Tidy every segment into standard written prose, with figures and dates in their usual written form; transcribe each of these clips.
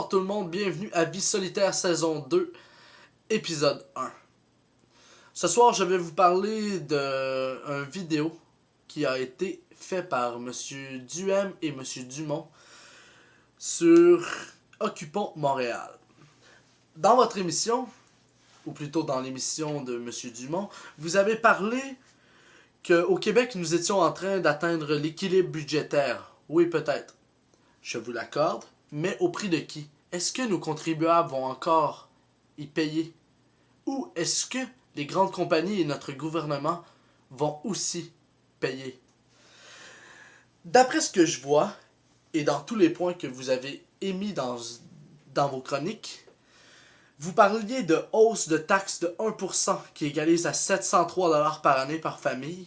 Bonsoir tout le monde, bienvenue à Vie solitaire saison 2, épisode 1. Ce soir, je vais vous parler d'un vidéo qui a été fait par M. Duhem et M. Dumont sur Occupons Montréal. Dans votre émission, ou plutôt dans l'émission de M. Dumont, vous avez parlé qu'au Québec, nous étions en train d'atteindre l'équilibre budgétaire. Oui, peut-être. Je vous l'accorde. Mais au prix de qui? Est-ce que nos contribuables vont encore y payer? Ou est-ce que les grandes compagnies et notre gouvernement vont aussi payer? D'après ce que je vois, et dans tous les points que vous avez émis dans vos chroniques, vous parliez de hausse de taxes de 1% qui égalise à 703$ par année par famille,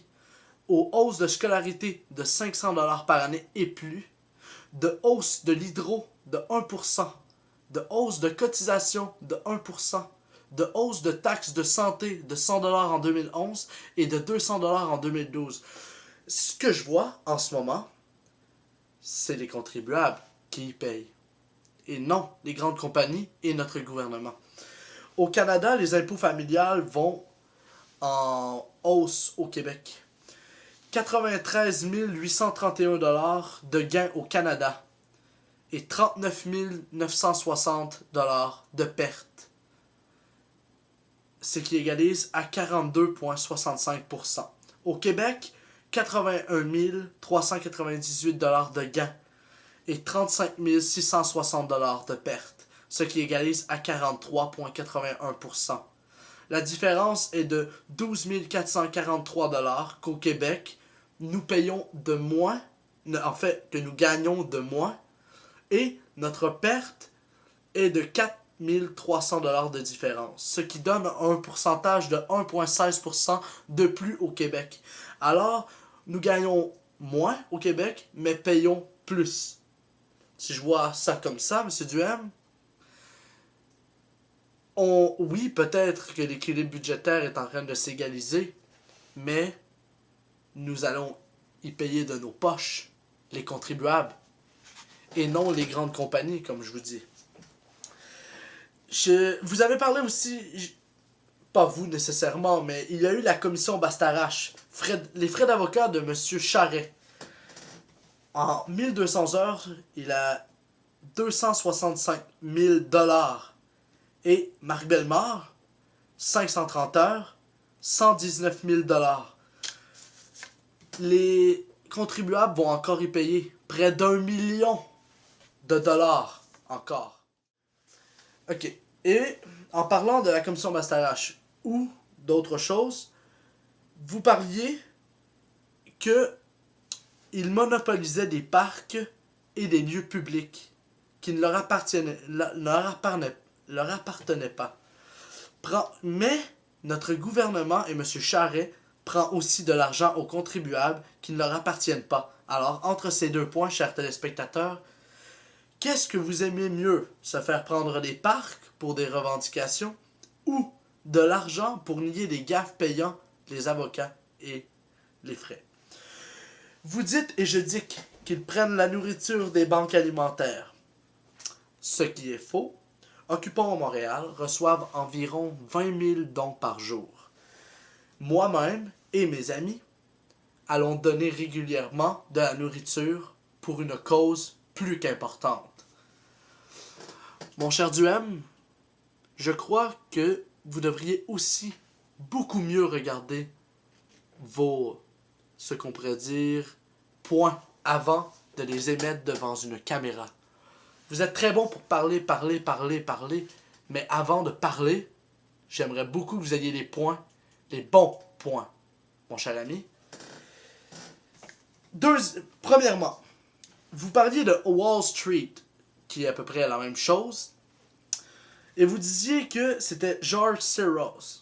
aux hausses de scolarité de 500$ par année et plus, de hausse de l'hydro de 1%, de hausse de cotisation de 1%, de hausse de taxes de santé de 100$ en 2011 et de 200$ en 2012. Ce que je vois en ce moment, c'est les contribuables qui y payent. Et non les grandes compagnies et notre gouvernement. Au Canada, les impôts familiales vont en hausse au Québec. 93 831$ de gains au Canada et 39 960$ de pertes, ce qui égalise à 42,65%. Au Québec, 81 398$ de gains et 35 660$ de pertes, ce qui égalise à 43,81%. La différence est de 12 443$ qu'au Québec, nous payons de moins, en fait, que nous gagnons de moins, et notre perte est de 4 300$ de différence, ce qui donne un pourcentage de 1,16% de plus au Québec. Alors, nous gagnons moins au Québec, mais payons plus. Si je vois ça comme ça, M. Duhem, oui, peut-être que l'équilibre budgétaire est en train de s'égaliser, mais nous allons y payer de nos poches, les contribuables, et non les grandes compagnies, comme je vous dis. Vous avez parlé aussi, pas vous nécessairement, mais il y a eu la commission Bastarache, les frais d'avocat de M. Charest. En 1200 heures, il a 265 000$. Et Marc Bellemare, 530 heures, 119 000$. Les contribuables vont encore y payer près d'1 million de dollars encore. Ok. Et en parlant de la commission Bastarache ou d'autres choses, vous parliez qu'il monopolisait des parcs et des lieux publics qui ne leur appartenaient pas. Mais notre gouvernement et M. Charest prend aussi de l'argent aux contribuables qui ne leur appartiennent pas. Alors, entre ces deux points, chers téléspectateurs, qu'est-ce que vous aimez mieux? Se faire prendre des parcs pour des revendications ou de l'argent pour nier les gaffes payant les avocats et les frais? Vous dites, et je dis qu'ils prennent la nourriture des banques alimentaires. Ce qui est faux. Occupons Montréal reçoivent environ 20 000 dons par jour. Moi-même et mes amis allons donner régulièrement de la nourriture pour une cause plus qu'importante. Mon cher Duhem, je crois que vous devriez aussi beaucoup mieux regarder ce qu'on pourrait dire, points avant de les émettre devant une caméra. Vous êtes très bon pour parler, mais avant de parler, j'aimerais beaucoup que vous ayez les points, les bons points, mon cher ami. Premièrement, vous parliez de Wall Street, qui est à peu près la même chose, et vous disiez que c'était George Soros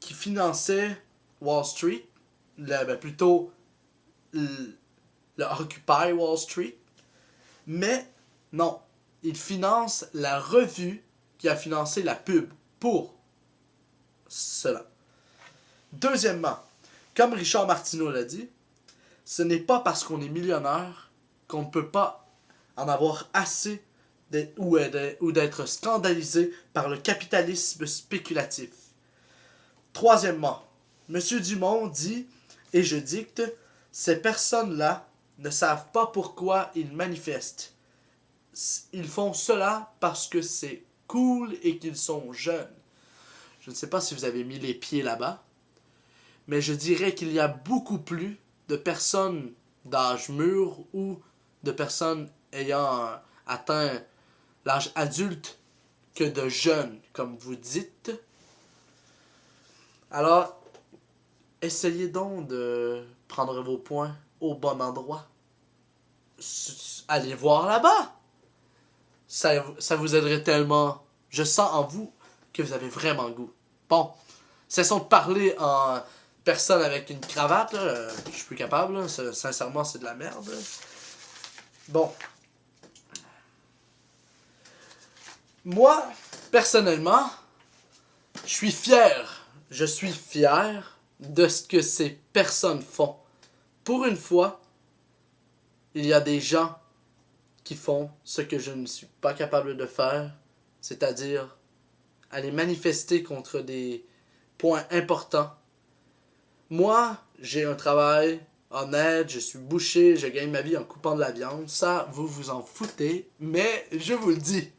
qui finançait Wall Street, plutôt le Occupy Wall Street, mais non, il finance la revue qui a financé la pub pour cela. Deuxièmement, comme Richard Martineau l'a dit, ce n'est pas parce qu'on est millionnaire qu'on ne peut pas en avoir assez ou d'être scandalisé par le capitalisme spéculatif. Troisièmement, M. Dumont dit, et je dicte, ces personnes-là ne savent pas pourquoi ils manifestent. Ils font cela parce que c'est cool et qu'ils sont jeunes. Je ne sais pas si vous avez mis les pieds là-bas, mais je dirais qu'il y a beaucoup plus de personnes d'âge mûr ou de personnes ayant atteint l'âge adulte que de jeunes, comme vous dites. Alors, essayez donc de prendre vos points au bon endroit. Allez voir là-bas. Ça vous aiderait tellement. Je sens en vous que vous avez vraiment goût. Bon, cessons de parler en personne avec une cravate. Là. Je suis plus capable. Là. Sincèrement, c'est de la merde. Là. Bon. Moi, personnellement, je suis fier. Je suis fier de ce que ces personnes font. Pour une fois, il y a des gens qui font ce que je ne suis pas capable de faire, c'est-à-dire aller manifester contre des points importants. Moi, j'ai un travail honnête, je suis boucher, je gagne ma vie en coupant de la viande. Ça, vous vous en foutez, mais je vous le dis.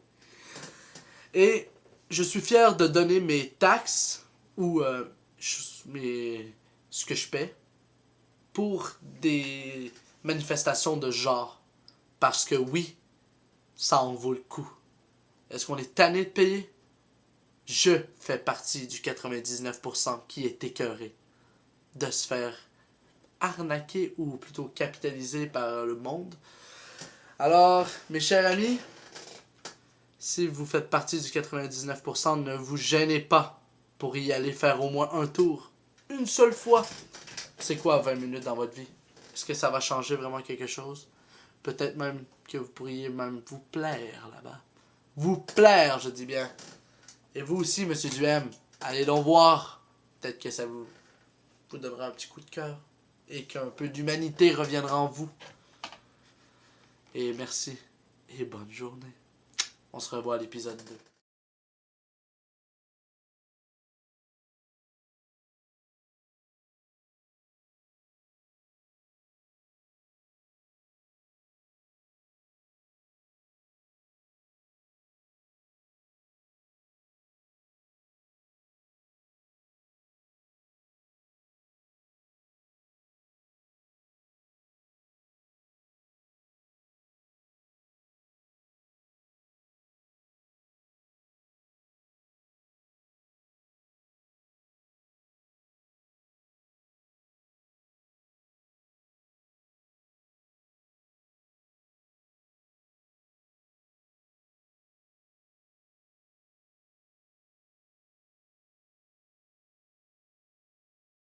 Et je suis fier de donner mes taxes ou ce que je paie pour des manifestations de genre. Parce que oui, ça en vaut le coup. Est-ce qu'on est tanné de payer? Je fais partie du 99% qui est écœuré de se faire arnaquer ou plutôt capitaliser par le monde. Alors, mes chers amis, si vous faites partie du 99%, ne vous gênez pas pour y aller faire au moins un tour. Une seule fois. C'est quoi 20 minutes dans votre vie? Est-ce que ça va changer vraiment quelque chose? Peut-être même que vous pourriez même vous plaire là-bas. Vous plaire, je dis bien. Et vous aussi, Monsieur Duhem, allez donc voir. Peut-être que ça vous donnera un petit coup de cœur. Et qu'un peu d'humanité reviendra en vous. Et merci. Et bonne journée. On se revoit à l'épisode 2.